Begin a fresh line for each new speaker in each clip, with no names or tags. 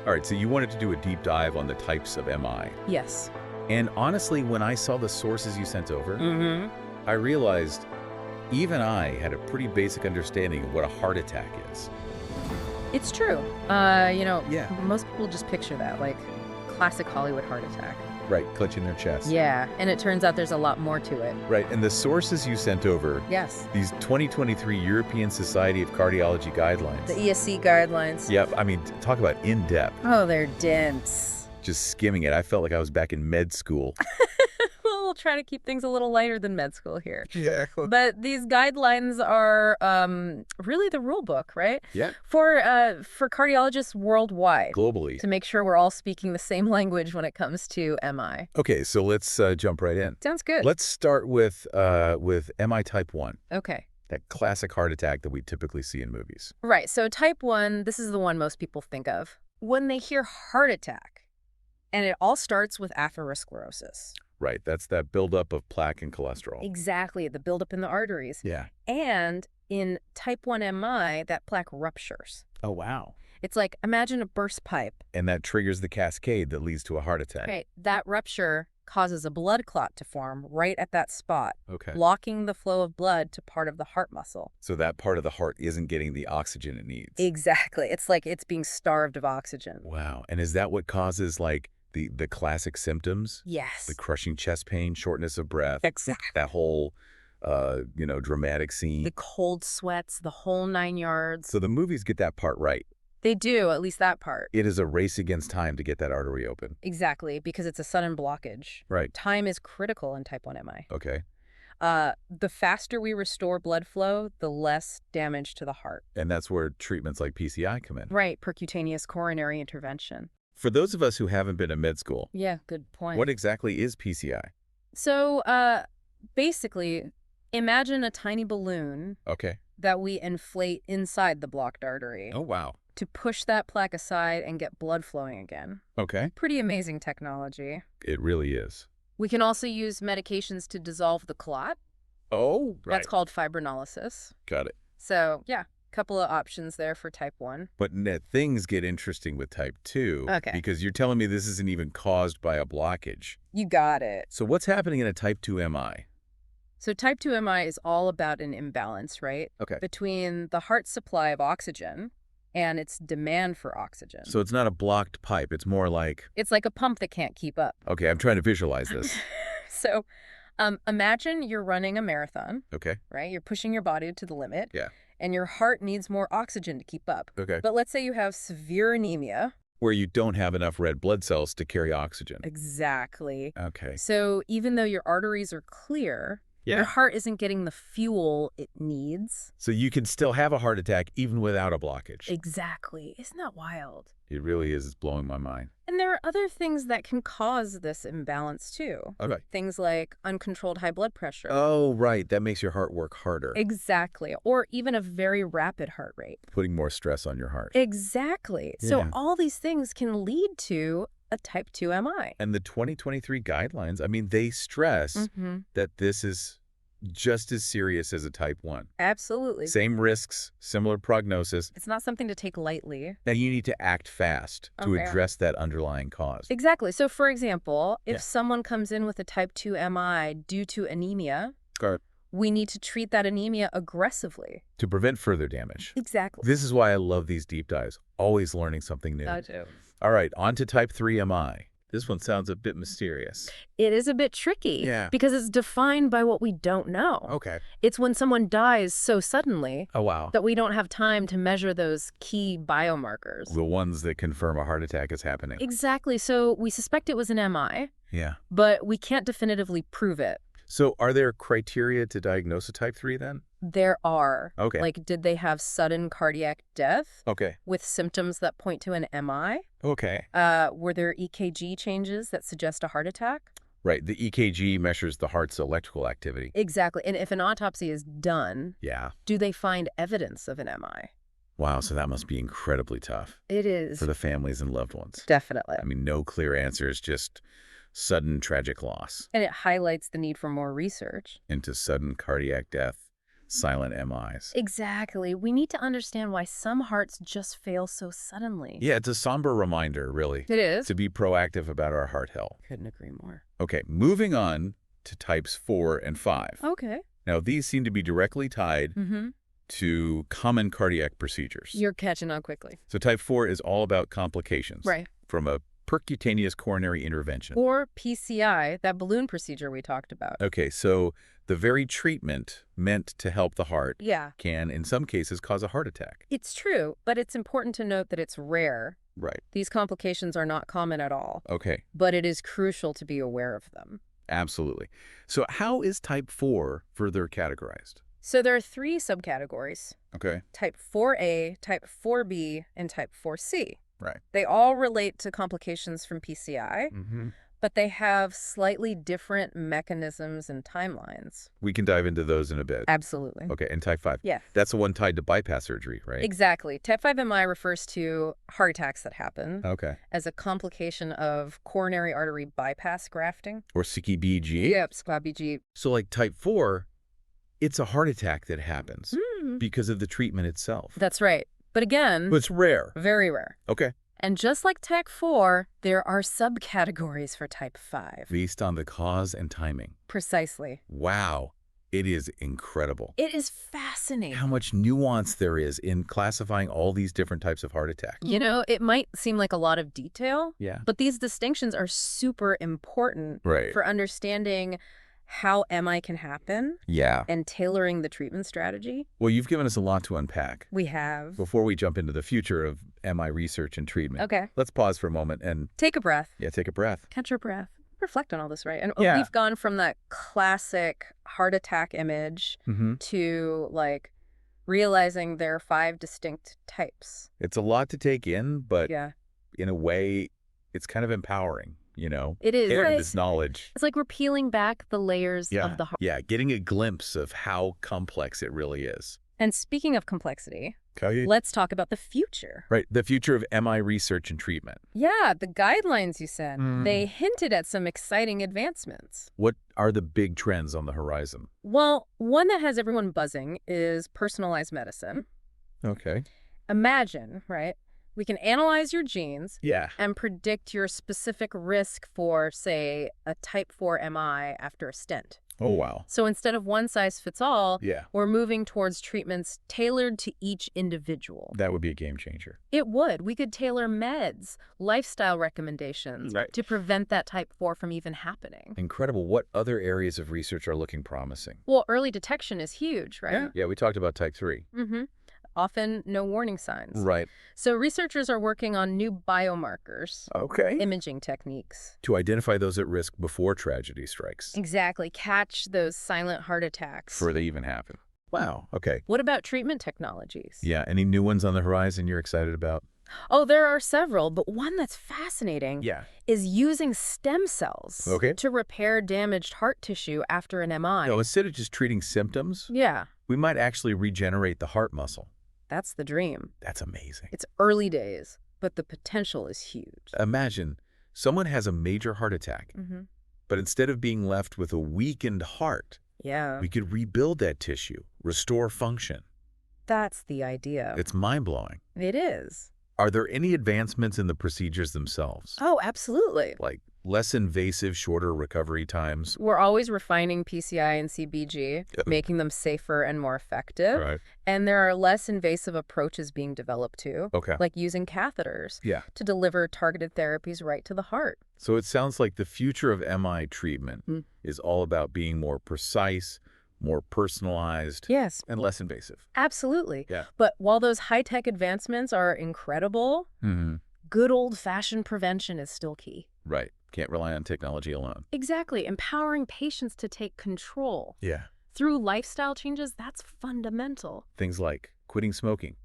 All right, so you wanted to do a deep dive on the types of MI.
Yes.
And honestly, when I saw the sources you sent over, I realized even I had a pretty basic understanding of what a heart attack is.
It's true.
Yeah.
Most people just picture that, like classic Hollywood heart attack.
Right, clutching their chest.
Yeah, and it turns out there's a lot more to it.
Right, and the sources you sent over,
Yes.
these 2023 European Society of Cardiology guidelines.
The ESC guidelines.
Yep, I mean, talk about in-depth.
Oh, they're dense.
Just skimming it. I felt like I was back in med school.
Well, we'll try to keep things a little lighter than med school here.
Yeah.
But these guidelines are really the rule book, right?
Yeah.
For cardiologists worldwide.
Globally.
To make sure we're all speaking the same language when it comes to MI.
Okay, so let's jump right in.
Sounds good.
Let's start with MI type 1.
Okay.
That classic heart attack that we typically see in movies.
Right. So type 1, this is the one most people think of. When they hear heart attack, and it all starts with atherosclerosis.
Right, that's that buildup of plaque and cholesterol.
Exactly, the buildup in the arteries.
Yeah.
And in type 1 MI, that plaque ruptures.
Oh, wow.
It's like, imagine a burst pipe.
And that triggers the cascade that leads to a heart attack.
Right. That rupture causes a blood clot to form right at that spot,
Okay.
blocking the flow of blood to part of the heart muscle.
So that part of the heart isn't getting the oxygen it needs.
Exactly. It's like it's being starved of oxygen.
Wow. And is that what causes, like, the classic symptoms?
Yes.
The crushing chest pain, shortness of breath.
Exactly.
That whole, dramatic scene.
The cold sweats, the whole 9 yards.
So the movies get that part right.
They do, at least that part.
It is a race against time to get that artery open.
Exactly, because it's a sudden blockage.
Right.
Time is critical in type 1 MI.
Okay.
The faster we restore blood flow, the less damage to the heart.
And that's where treatments like PCI come in.
Right, percutaneous coronary intervention.
For those of us who haven't been to med school,
Yeah, good point.
what exactly is PCI?
So, basically, imagine a tiny balloon
Okay.
that we inflate inside the blocked artery
Oh, wow.
to push that plaque aside and get blood flowing again.
Okay.
Pretty amazing technology.
It really is.
We can also use medications to dissolve the clot.
Oh, right.
That's called fibrinolysis.
Got it.
So, yeah, couple of options there for type 1.
But things get interesting with type 2.
Okay.
Because you're telling me this isn't even caused by a blockage.
You got it.
So what's happening in a type 2 MI?
So type 2 MI is all about an imbalance, right?
Okay.
Between the heart's supply of oxygen and its demand for oxygen.
So it's not a blocked pipe. It's more like...
It's like a pump that can't keep up.
Okay, I'm trying to visualize this.
So imagine you're running a marathon,
Okay.
right? You're pushing your body to the limit.
Yeah.
And your heart needs more oxygen to keep up.
Okay.
But let's say you have severe anemia.
Where you don't have enough red blood cells to carry oxygen.
Exactly.
Okay.
So even though your arteries are clear,
Yeah.
your heart isn't getting the fuel it needs.
So you can still have a heart attack even without a blockage.
Exactly. Isn't that wild?
It really is. It's blowing my mind.
And there are other things that can cause this imbalance too.
Okay.
Things like uncontrolled high blood pressure.
Oh, right. That makes your heart work harder.
Exactly. Or even a very rapid heart rate.
Putting more stress on your heart.
Exactly. So
Yeah.
all these things can lead to a type 2 MI.
And the 2023 guidelines, I mean, they stress that this is just as serious as a type 1.
Absolutely.
Same risks, similar prognosis,
It's not something to take lightly.
and you need to act fast to
Okay.
address that underlying cause.
Exactly. So for example, if
Yeah.
someone comes in with a type 2 MI due to anemia,
Or
we need to treat that anemia aggressively.
to prevent further damage.
Exactly.
This is why I love these deep dives, always learning something new.
I do.
All right, on to type 3 MI. This one sounds a bit mysterious.
It is a bit tricky.
Yeah.
Because it's defined by what we don't know.
Okay.
It's when someone dies so suddenly
Oh, wow.
that we don't have time to measure those key biomarkers.
The ones that confirm a heart attack is happening.
Exactly. So we suspect it was an MI,
Yeah.
but we can't definitively prove it.
So are there criteria to diagnose a type 3 then?
There are.
Okay.
Like, did they have sudden cardiac death
Okay.
with symptoms that point to an MI?
Okay.
Were there EKG changes that suggest a heart attack?
Right. The EKG measures the heart's electrical activity.
Exactly. And if an autopsy is done,
Yeah.
do they find evidence of an MI?
Wow. So that must be incredibly tough
It is.
for the families and loved ones.
Definitely.
I mean, no clear answers, just sudden tragic loss
And it highlights the need for more research.
into sudden cardiac death. silent MIs.
Exactly. We need to understand why some hearts just fail so suddenly.
Yeah, it's a somber reminder, really,
It is.
to be proactive about our heart health.
Couldn't agree more.
Okay, moving on to types 4 and 5.
Okay.
Now, these seem to be directly tied to common cardiac procedures.
You're catching on quickly.
So type 4 is all about complications from a percutaneous coronary intervention.
Or PCI, that balloon procedure we talked about.
Okay, so the very treatment meant to help the heart can, in some cases, cause a heart attack.
It's true, but it's important to note that it's rare.
Right.
These complications are not common at all.
Okay.
But it is crucial to be aware of them.
Absolutely. So how is type 4 further categorized?
So there are 3 subcategories.
Okay.
Type 4A, type 4B, and type 4C.
Right.
They all relate to complications from PCI, but they have slightly different mechanisms and timelines.
We can dive into those in a bit.
Absolutely.
Okay, and type 5.
Yeah.
That's the one tied to bypass surgery, right?
Exactly. Type 5 MI refers to heart attacks that happen as a complication of coronary artery bypass grafting.
Or CKBG.
Yep, SCBG.
So like type 4, it's a heart attack that happens because of the treatment itself.
That's right. But again,
But it's rare.
very rare.
Okay.
And just like type 4, there are subcategories for type 5.
Based on the cause and timing.
Precisely.
Wow. It is incredible.
It is fascinating.
How much nuance there is in classifying all these different types of heart attacks.
You know, it might seem like a lot of detail,
Yeah.
but these distinctions are super important
Right.
for understanding how MI can happen
Yeah.
and tailoring the treatment strategy.
Well, you've given us a lot to unpack.
We have.
Before we jump into the future of MI research and treatment,
Okay.
let's pause for a moment and
Take a breath.
take a breath.
Catch your breath. Reflect on all this, right? And
Yeah.
we've gone from that classic heart attack image to like realizing there are 5 distinct types.
It's a lot to take in, but
Yeah.
in a way, it's kind of empowering, you know?
It is.
Hearing
Right?
this knowledge.
It's like we're peeling back the layers of the heart.
Yeah, getting a glimpse of how complex it really is.
And speaking of complexity,
Okay.
let's talk about the future.
Right, the future of MI research and treatment.
Yeah, the guidelines you said, they hinted at some exciting advancements.
What are the big trends on the horizon?
Well, one that has everyone buzzing is personalized medicine.
Okay.
Imagine, right? We can analyze your genes
Yeah.
and predict your specific risk for, say, a type 4 MI after a stent.
Oh, wow.
So instead of one size fits all,
Yeah.
we're moving towards treatments tailored to each individual.
That would be a game changer.
It would. We could tailor meds, lifestyle recommendations to prevent that type 4 from even happening.
Incredible. What other areas of research are looking promising?
Well, early detection is huge, right?
Yeah, we talked about type 3.
Often no warning signs.
Right.
So researchers are working on new biomarkers,
Okay.
imaging techniques.
To identify those at risk before tragedy strikes.
Exactly. Catch those silent heart attacks.
Before they even happen. Wow. Okay.
What about treatment technologies?
Yeah. Any new ones on the horizon you're excited about?
Oh, there are several, but one that's fascinating is using stem cells to repair damaged heart tissue after an MI.
No, instead of just treating symptoms,
Yeah,
we might actually regenerate the heart muscle.
that's the dream.
That's amazing.
It's early days, but the potential is huge.
Imagine someone has a major heart attack, but instead of being left with a weakened heart,
Yeah,
we could rebuild that tissue, restore function.
that's the idea.
It's mind-blowing.
It is.
Are there any advancements in the procedures themselves?
Oh, absolutely.
Like less invasive, shorter recovery times?
We're always refining PCI and CBG, making them safer and more effective.
Right.
And there are less invasive approaches being developed too,
Okay.
like using catheters
Yeah.
to deliver targeted therapies right to the heart.
So it sounds like the future of MI treatment is all about being more precise, more personalized,
Yes,
and less invasive.
absolutely.
Yeah.
But while those high-tech advancements are incredible, good old-fashioned prevention is still key.
Right. Can't rely on technology alone.
Exactly. Empowering patients to take control.
Yeah.
Through lifestyle changes, that's fundamental.
Things like quitting smoking,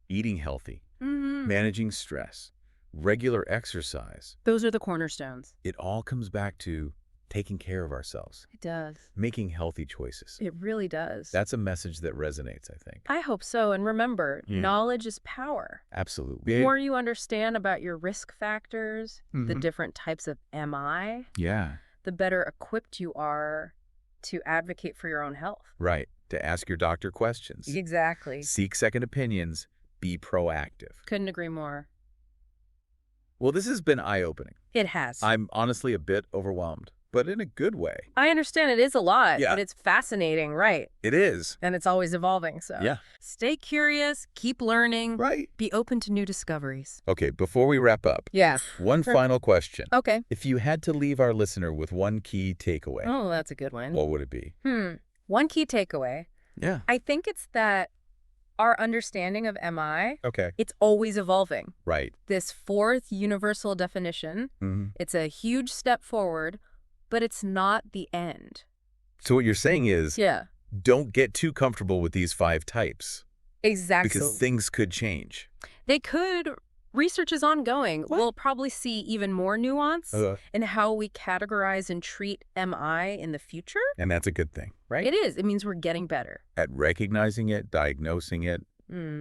eating healthy,
Mm-hmm.
managing stress, regular exercise.
Those are the cornerstones.
It all comes back to taking care of ourselves,
It does.
making healthy choices.
It really does.
That's a message that resonates, I think.
I hope so. And remember, knowledge is power.
Absolutely.
The more you understand about your risk factors, the different types of MI,
Yeah.
the better equipped you are to advocate for your own health.
Right. to ask your doctor questions.
Exactly.
Seek second opinions. Be proactive.
Couldn't agree more.
Well, this has been eye-opening.
It has.
I'm honestly a bit overwhelmed, but in a good way.
I understand it is a lot, but it's fascinating, right?
It is.
And it's always evolving, so.
Yeah.
Stay curious, keep learning.
Right.
Be open to new discoveries.
Okay, before we wrap up, one final question.
Okay.
If you had to leave our listener with one key takeaway.
Oh, that's a good one.
What would it be?
One key takeaway.
Yeah.
I think it's that our understanding of MI,
okay,
it's always evolving.
Right.
This fourth universal definition, it's a huge step forward, but it's not the end.
So what you're saying is, don't get too comfortable with these 5 types.
Exactly.
Because things could change.
They could. Research is ongoing.
What?
We'll probably see even more nuance in how we categorize and treat MI in the future.
And that's a good thing, right?
It is. It means we're getting better.
At recognizing it, diagnosing it,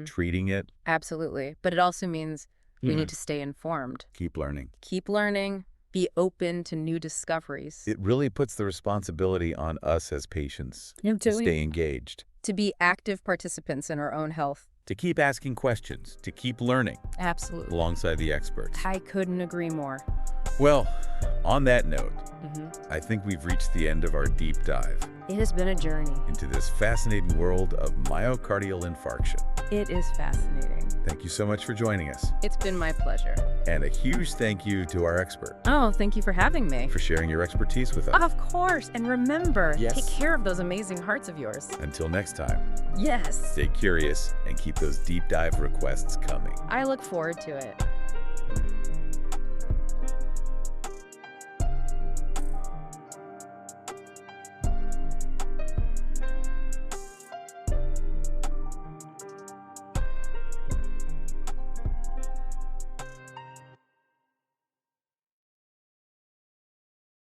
treating it.
Absolutely. But it also means we need to stay informed.
Keep learning.
Keep learning. Be open to new discoveries.
It really puts the responsibility on us as patients to stay engaged.
To be active participants in our own health.
To keep asking questions, to keep learning.
Absolutely.
Alongside the experts.
I couldn't agree more.
Well, on that note, I think we've reached the end of our deep dive.
It has been a journey.
Into this fascinating world of myocardial infarction.
It is fascinating.
Thank you so much for joining us.
It's been my pleasure.
And a huge thank you to our expert.
Oh, thank you for having me.
For sharing your expertise with us.
Of course. And remember, take care of those amazing hearts of yours.
Until next time.
Yes.
Stay curious and keep those deep dive requests coming.
I look forward to it.